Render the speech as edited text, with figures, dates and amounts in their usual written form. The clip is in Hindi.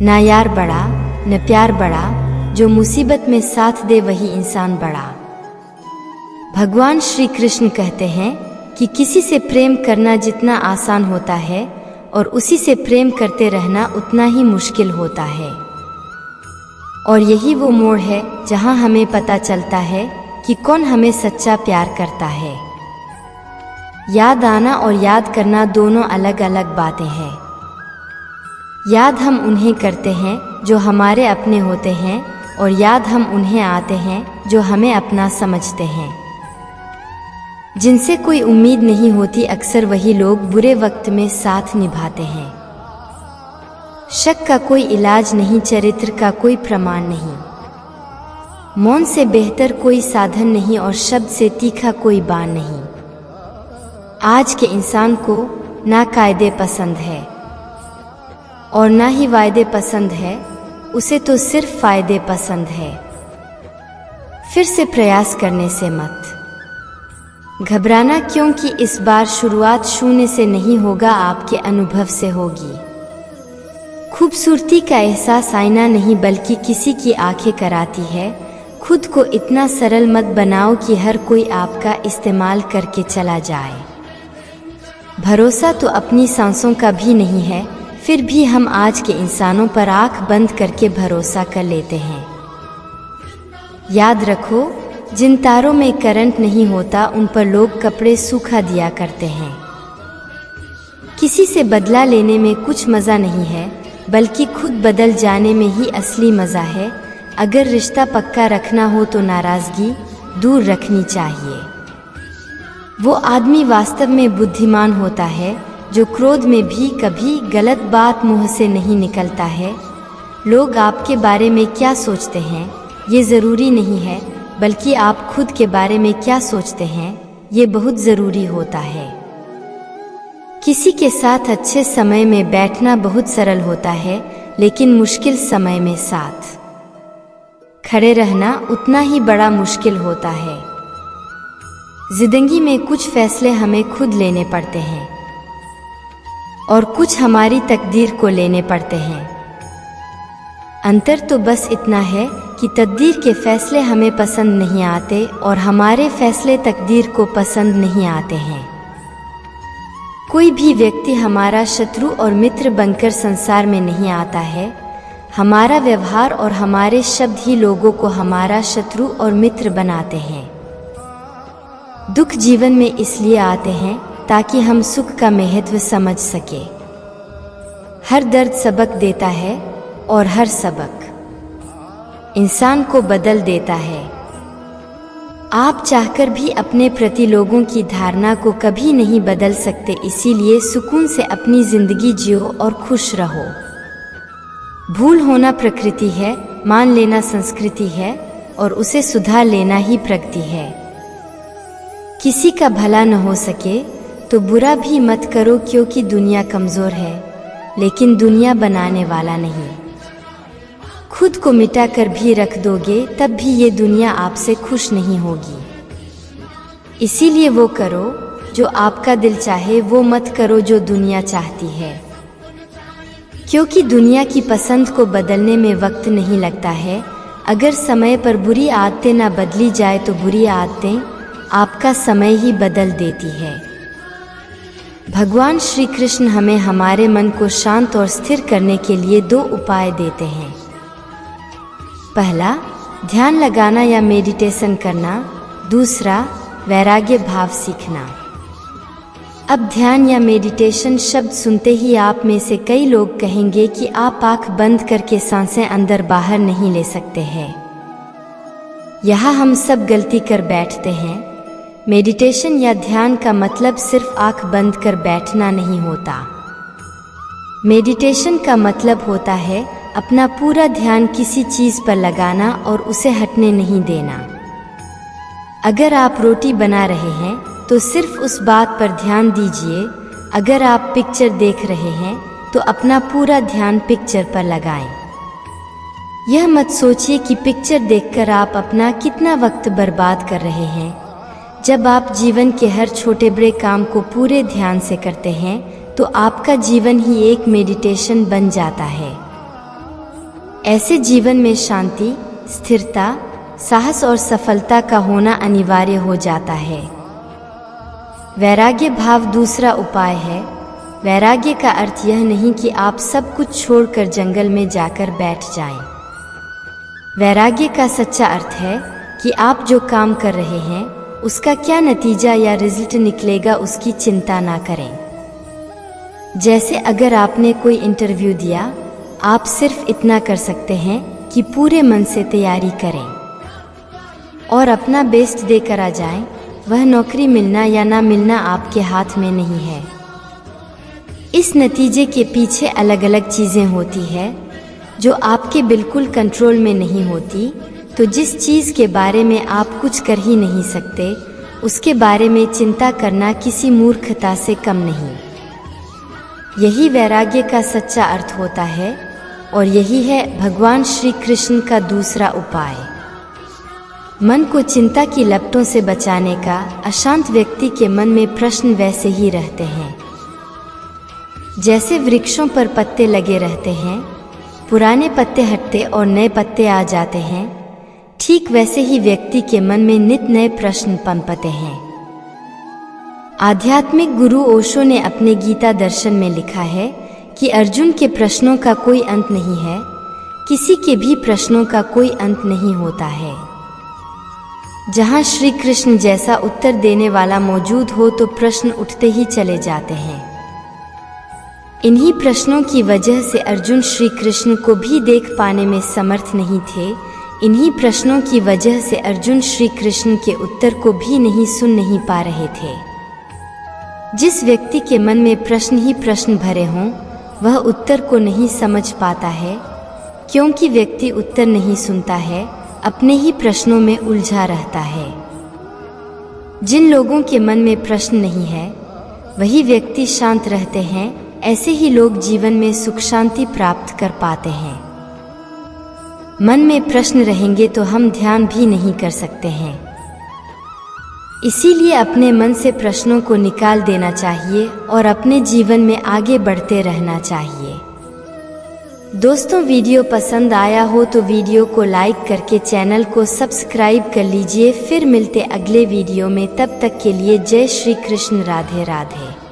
ना यार बड़ा न प्यार बड़ा, जो मुसीबत में साथ दे वही इंसान बड़ा। भगवान श्री कृष्ण कहते हैं कि किसी से प्रेम करना जितना आसान होता है और उसी से प्रेम करते रहना उतना ही मुश्किल होता है। और यही वो मोड़ है जहां हमें पता चलता है कि कौन हमें सच्चा प्यार करता है। याद आना और याद करना दोनों अलग अलग बातें हैं। याद हम उन्हें करते हैं जो हमारे अपने होते हैं और याद हम उन्हें आते हैं जो हमें अपना समझते हैं। जिनसे कोई उम्मीद नहीं होती अक्सर वही लोग बुरे वक्त में साथ निभाते हैं। शक का कोई इलाज नहीं, चरित्र का कोई प्रमाण नहीं, मौन से बेहतर कोई साधन नहीं और शब्द से तीखा कोई बाण नहीं। आज के इंसान को ना कायदे पसंद है और ना ही वायदे पसंद है, उसे तो सिर्फ फायदे पसंद है। फिर से प्रयास करने से मत घबराना, क्योंकि इस बार शुरुआत शून्य से नहीं होगा, आपके अनुभव से होगी। खूबसूरती का एहसास आईना नहीं बल्कि किसी की आंखें कराती है। खुद को इतना सरल मत बनाओ कि हर कोई आपका इस्तेमाल करके चला जाए। भरोसा तो अपनी सांसों का भी नहीं है, फिर भी हम आज के इंसानों पर आंख बंद करके भरोसा कर लेते हैं। याद रखो, जिन तारों में करंट नहीं होता उन पर लोग कपड़े सूखा दिया करते हैं। किसी से बदला लेने में कुछ मज़ा नहीं है, बल्कि खुद बदल जाने में ही असली मज़ा है। अगर रिश्ता पक्का रखना हो तो नाराज़गी दूर रखनी चाहिए। वो आदमी वास्तव में बुद्धिमान होता है जो क्रोध में भी कभी गलत बात मुंह से नहीं निकलता है। लोग आपके बारे में क्या सोचते हैं ये ज़रूरी नहीं है, बल्कि आप खुद के बारे में क्या सोचते हैं ये बहुत ज़रूरी होता है। किसी के साथ अच्छे समय में बैठना बहुत सरल होता है, लेकिन मुश्किल समय में साथ खड़े रहना उतना ही बड़ा मुश्किल होता है। जिंदगी में कुछ फैसले हमें खुद लेने पड़ते हैं और कुछ हमारी तकदीर को लेने पड़ते हैं। अंतर तो बस इतना है कि तकदीर के फैसले हमें पसंद नहीं आते और हमारे फैसले तकदीर को पसंद नहीं आते हैं। कोई भी व्यक्ति हमारा शत्रु और मित्र बनकर संसार में नहीं आता है। हमारा व्यवहार और हमारे शब्द ही लोगों को हमारा शत्रु और मित्र बनाते हैं। दुख जीवन में इसलिए आते हैं ताकि हम सुख का महत्व समझ सके। हर दर्द सबक देता है और हर सबक इंसान को बदल देता है। आप चाहकर भी अपने प्रति लोगों की धारणा को कभी नहीं बदल सकते, इसीलिए सुकून से अपनी जिंदगी जियो और खुश रहो। भूल होना प्रकृति है, मान लेना संस्कृति है और उसे सुधार लेना ही प्रगति है। किसी का भला न हो सके तो बुरा भी मत करो, क्योंकि दुनिया कमज़ोर है लेकिन दुनिया बनाने वाला नहीं। खुद को मिटा कर भी रख दोगे तब भी ये दुनिया आपसे खुश नहीं होगी। इसीलिए वो करो जो आपका दिल चाहे, वो मत करो जो दुनिया चाहती है, क्योंकि दुनिया की पसंद को बदलने में वक्त नहीं लगता है। अगर समय पर बुरी आदतें ना बदली जाए तो बुरी आदतें आपका समय ही बदल देती है। भगवान श्री कृष्ण हमें हमारे मन को शांत और स्थिर करने के लिए 2 उपाय देते हैं। पहला, ध्यान लगाना या मेडिटेशन करना। दूसरा, वैराग्य भाव सीखना। अब ध्यान या मेडिटेशन शब्द सुनते ही आप में से कई लोग कहेंगे कि आप आंख बंद करके सांसें अंदर बाहर नहीं ले सकते हैं। यहाँ हम सब गलती कर बैठते हैं। मेडिटेशन या ध्यान का मतलब सिर्फ आंख बंद कर बैठना नहीं होता। मेडिटेशन का मतलब होता है अपना पूरा ध्यान किसी चीज़ पर लगाना और उसे हटने नहीं देना। अगर आप रोटी बना रहे हैं तो सिर्फ उस बात पर ध्यान दीजिए। अगर आप पिक्चर देख रहे हैं तो अपना पूरा ध्यान पिक्चर पर लगाएं। यह मत सोचिए कि पिक्चर देखकर आप अपना कितना वक्त बर्बाद कर रहे हैं। जब आप जीवन के हर छोटे बड़े काम को पूरे ध्यान से करते हैं तो आपका जीवन ही एक मेडिटेशन बन जाता है। ऐसे जीवन में शांति, स्थिरता, साहस और सफलता का होना अनिवार्य हो जाता है। वैराग्य भाव दूसरा उपाय है। वैराग्य का अर्थ यह नहीं कि आप सब कुछ छोड़कर जंगल में जाकर बैठ जाएं। वैराग्य का सच्चा अर्थ है कि आप जो काम कर रहे हैं उसका क्या नतीजा या रिजल्ट निकलेगा उसकी चिंता ना करें। जैसे अगर आपने कोई इंटरव्यू दिया, आप सिर्फ इतना कर सकते हैं कि पूरे मन से तैयारी करें और अपना बेस्ट देकर आ जाएं। वह नौकरी मिलना या ना मिलना आपके हाथ में नहीं है। इस नतीजे के पीछे अलग अलग चीज़ें होती है जो आपके बिल्कुल कंट्रोल में नहीं होती। तो जिस चीज़ के बारे में आप कुछ कर ही नहीं सकते, उसके बारे में चिंता करना किसी मूर्खता से कम नहीं। यही वैराग्य का सच्चा अर्थ होता है और यही है भगवान श्री कृष्ण का दूसरा उपाय। मन को चिंता की लपटों से बचाने का। अशांत व्यक्ति के मन में प्रश्न वैसे ही रहते हैं जैसे वृक्षों पर पत्ते लगे रहते हैं, पुराने पत्ते हटते और नए पत्ते आ जाते हैं। ठीक वैसे ही व्यक्ति के मन में नित नए प्रश्न पनपते हैं। आध्यात्मिक गुरु ओशो ने अपने गीता दर्शन में लिखा है कि अर्जुन के प्रश्नों का कोई अंत नहीं है। किसी के भी प्रश्नों का कोई अंत नहीं होता है। जहाँ श्री कृष्ण जैसा उत्तर देने वाला मौजूद हो तो प्रश्न उठते ही चले जाते हैं। इन्हीं प्रश्नों की वजह से अर्जुन श्री कृष्ण को भी देख पाने में समर्थ नहीं थे। इन्हीं प्रश्नों की वजह से अर्जुन श्री कृष्ण के उत्तर को भी सुन नहीं पा रहे थे। जिस व्यक्ति के मन में प्रश्न ही प्रश्न भरे हों, वह उत्तर को नहीं समझ पाता है, क्योंकि व्यक्ति उत्तर नहीं सुनता है, अपने ही प्रश्नों में उलझा रहता है। जिन लोगों के मन में प्रश्न नहीं है, वही व्यक्ति शांत रहते हैं। ऐसे ही लोग जीवन में सुख शांति प्राप्त कर पाते हैं। मन में प्रश्न रहेंगे तो हम ध्यान भी नहीं कर सकते हैं। इसीलिए अपने मन से प्रश्नों को निकाल देना चाहिए और अपने जीवन में आगे बढ़ते रहना चाहिए। दोस्तों, वीडियो पसंद आया हो तो वीडियो को लाइक करके चैनल को सब्सक्राइब कर लीजिए। फिर मिलते अगले वीडियो में, तब तक के लिए जय श्री कृष्ण, राधे राधे।